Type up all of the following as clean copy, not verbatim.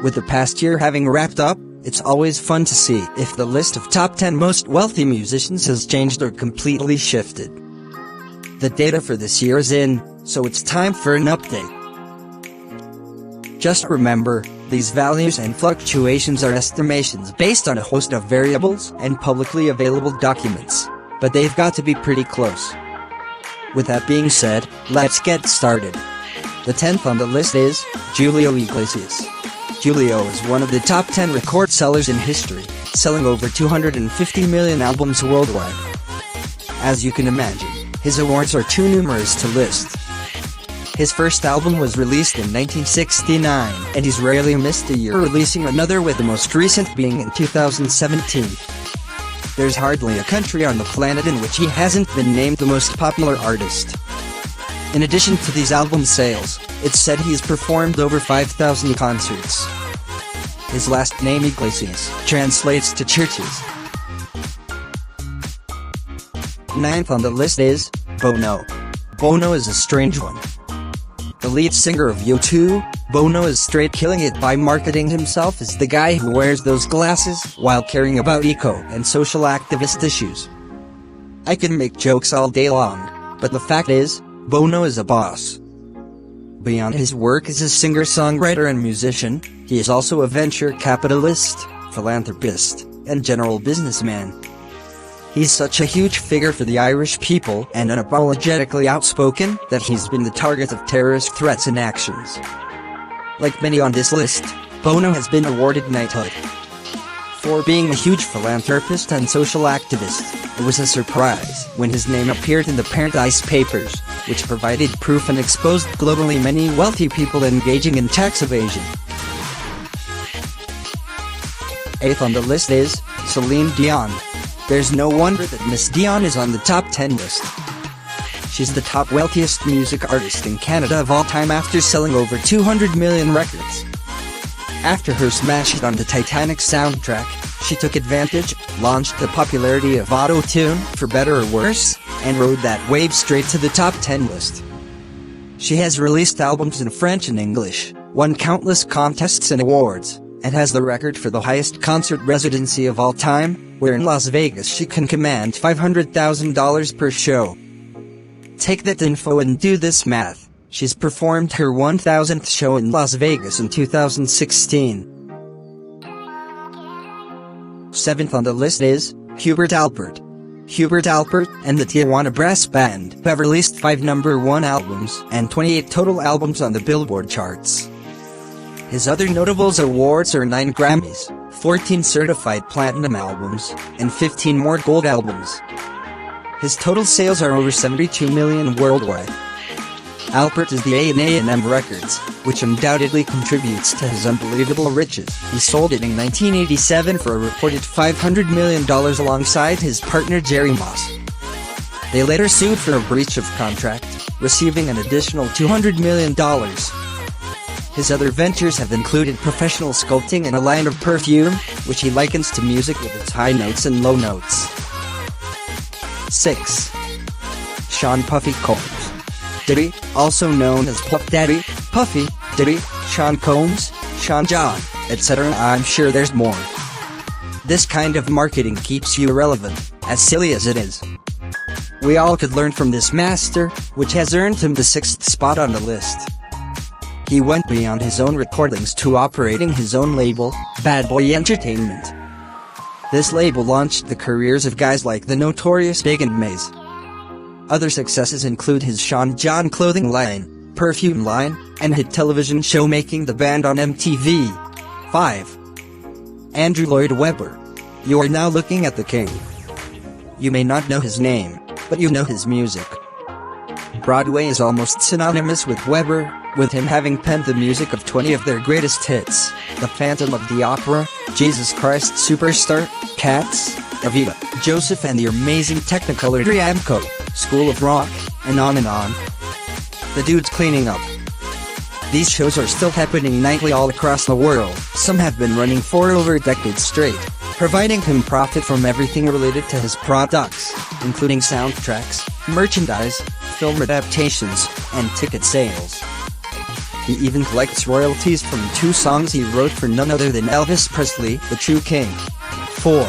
With the past year having wrapped up, it's always fun to see if the list of top 10 most wealthy musicians has changed or completely shifted. The data for this year is in, so it's time for an update. Just remember, these values and fluctuations are estimations based on a host of variables and publicly available documents, but they've got to be pretty close. With that being said, let's get started. The 10th on the list is Julio Iglesias. Julio is one of the top 10 record sellers in history, selling over 250 million albums worldwide. As you can imagine, his awards are too numerous to list. His first album was released in 1969, and he's rarely missed a year releasing another, with the most recent being in 2017. There's hardly a country on the planet in which he hasn't been named the most popular artist. In addition to these album sales, it's said he's performed over 5,000 concerts. His last name Iglesias translates to churches. 9th on the list is Bono. Bono is a strange one. The lead singer of U2, Bono is straight killing it by marketing himself as the guy who wears those glasses while caring about eco and social activist issues. I can make jokes all day long, but the fact is, Bono is a boss. Beyond his work as a singer-songwriter and musician, he is also a venture capitalist, philanthropist, and general businessman. He's such a huge figure for the Irish people and unapologetically outspoken that he's been the target of terrorist threats and actions. Like many on this list, Bono has been awarded knighthood. For being a huge philanthropist and social activist, it was a surprise when his name appeared in the Paradise Papers, which provided proof and exposed globally many wealthy people engaging in tax evasion. 8th on the list is Celine Dion. There's no wonder that Miss Dion is on the top 10 list. She's the top wealthiest music artist in Canada of all time after selling over 200 million records. After her smash hit on the Titanic soundtrack, she took advantage, launched the popularity of auto-tune, for better or worse, and rode that wave straight to the top 10 list. She has released albums in French and English, won countless contests and awards, and has the record for the highest concert residency of all time, where in Las Vegas she can command $500,000 per show. Take that info and do this math. She's performed her 1,000th show in Las Vegas in 2016. 7th on the list is Hubert Alpert. Hubert Alpert and the Tijuana Brass Band have released 5 #1 albums and 28 total albums on the Billboard charts. His other notable awards are 9 Grammys, 14 certified platinum albums, and 15 more gold albums. His total sales are over 72 million worldwide. Alpert is the A&M Records, which undoubtedly contributes to his unbelievable riches. He sold it in 1987 for a reported $500 million alongside his partner Jerry Moss. They later sued for a breach of contract, receiving an additional $200 million. His other ventures have included professional sculpting and a line of perfume, which he likens to music with its high notes and low notes. 6. Sean Puffy Combs. Diddy, also known as Puff Daddy, Puffy, Diddy, Sean Combs, Sean John, etc. I'm sure there's more. This kind of marketing keeps you relevant, as silly as it is. We all could learn from this master, which has earned him the 6th spot on the list. He went beyond his own recordings to operating his own label, Bad Boy Entertainment. This label launched the careers of guys like the Notorious Big and Maze. Other successes include his Sean John clothing line, perfume line, and hit television show Making the Band on MTV. 5. Andrew Lloyd Webber. You are now looking at the king. You may not know his name, but you know his music. Broadway is almost synonymous with Webber, with him having penned the music of 20 of their greatest hits: The Phantom of the Opera, Jesus Christ Superstar, Cats, Evita, Joseph and the Amazing Technicolor Dreamcoat, School of Rock, and on and on. The dude's cleaning up. These shows are still happening nightly all across the world. Some have been running for over a decade straight, providing him profit from everything related to his products, including soundtracks, merchandise, film adaptations, and ticket sales. He even collects royalties from 2 songs he wrote for none other than Elvis Presley, the true king. 4.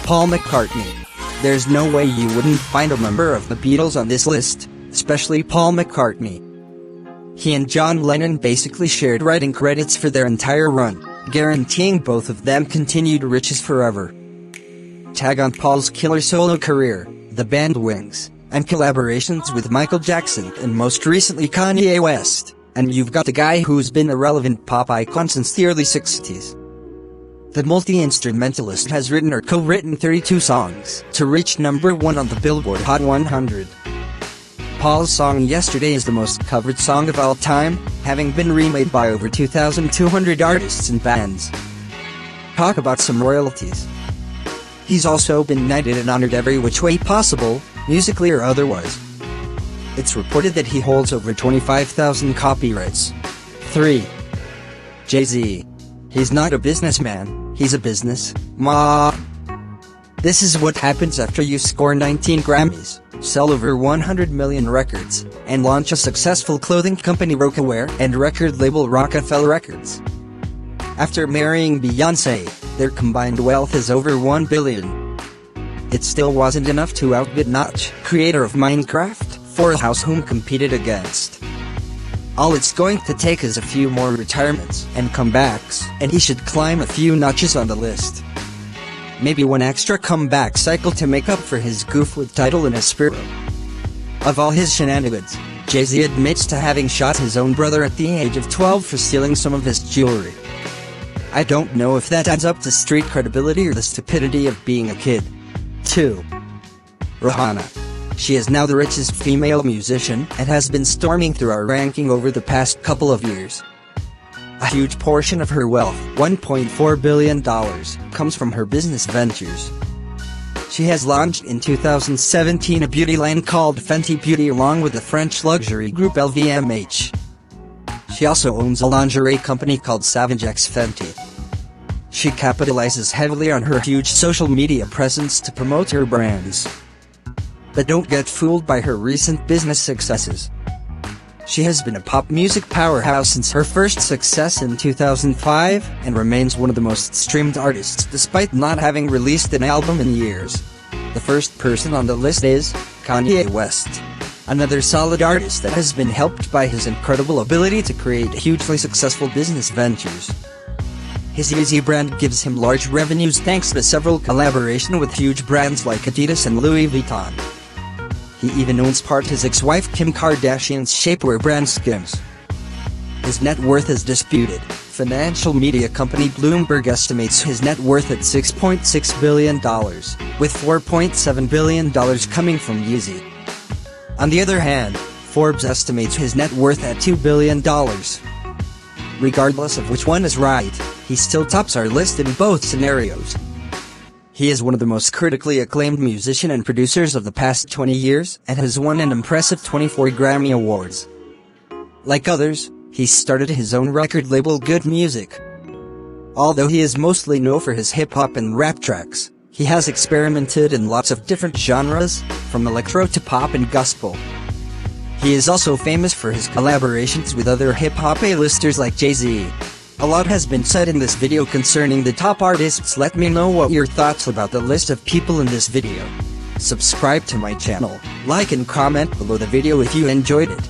Paul McCartney. There's no way you wouldn't find a member of the Beatles on this list, especially Paul McCartney. He and John Lennon basically shared writing credits for their entire run, guaranteeing both of them continued riches forever. Tag on Paul's killer solo career, the band Wings, and collaborations with Michael Jackson and most recently Kanye West, and you've got the guy who's been a relevant pop icon since the early 60s. The multi-instrumentalist has written or co-written 32 songs to reach number 1 on the Billboard Hot 100. Paul's song Yesterday is the most covered song of all time, having been remade by over 2,200 artists and bands. Talk about some royalties. He's also been knighted and honored every which way possible, musically or otherwise. It's reported that he holds over 25,000 copyrights. 3. Jay-Z. He's not a businessman, he's a business man. This is what happens after you score 19 Grammys, sell over 100 million records, and launch a successful clothing company Rocawear and record label Rockefeller Records. After marrying Beyoncé, their combined wealth is over $1 billion. It still wasn't enough to outbid Notch, creator of Minecraft, for a house whom competed against. All it's going to take is a few more retirements and comebacks, and he should climb a few notches on the list. Maybe one extra comeback cycle to make up for his goof with Tidal and Aspiro. Of all his shenanigans, Jay-Z admits to having shot his own brother at the age of 12 for stealing some of his jewelry. I don't know if that adds up to street credibility or the stupidity of being a kid. 2. Rihanna. She is now the richest female musician and has been storming through our ranking over the past couple of years. A huge portion of her wealth, $1.4 billion, comes from her business ventures. She has launched in 2017 a beauty line called Fenty Beauty along with the French luxury group LVMH. She also owns a lingerie company called Savage X Fenty. She capitalizes heavily on her huge social media presence to promote her brands. But don't get fooled by her recent business successes. She has been a pop music powerhouse since her first success in 2005 and remains one of the most streamed artists despite not having released an album in years. The first person on the list is Kanye West, another solid artist that has been helped by his incredible ability to create hugely successful business ventures. His Yeezy brand gives him large revenues thanks to several collaborations with huge brands like Adidas and Louis Vuitton. He even owns part his ex-wife Kim Kardashian's shapewear brand Skims. His net worth is disputed. Financial media company Bloomberg estimates his net worth at $6.6 billion, with $4.7 billion coming from Yeezy. On the other hand, Forbes estimates his net worth at $2 billion. Regardless of which one is right, he still tops our list in both scenarios. He is one of the most critically acclaimed musicians and producers of the past 20 years and has won an impressive 24 Grammy Awards. Like others, he started his own record label Good Music. Although he is mostly known for his hip-hop and rap tracks, he has experimented in lots of different genres, from electro to pop and gospel. He is also famous for his collaborations with other hip-hop A-listers like Jay-Z. A lot has been said in this video concerning the top artists. Let me know what your thoughts about the list of people in this video. Subscribe to my channel, like and comment below the video if you enjoyed it.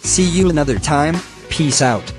See you another time, peace out.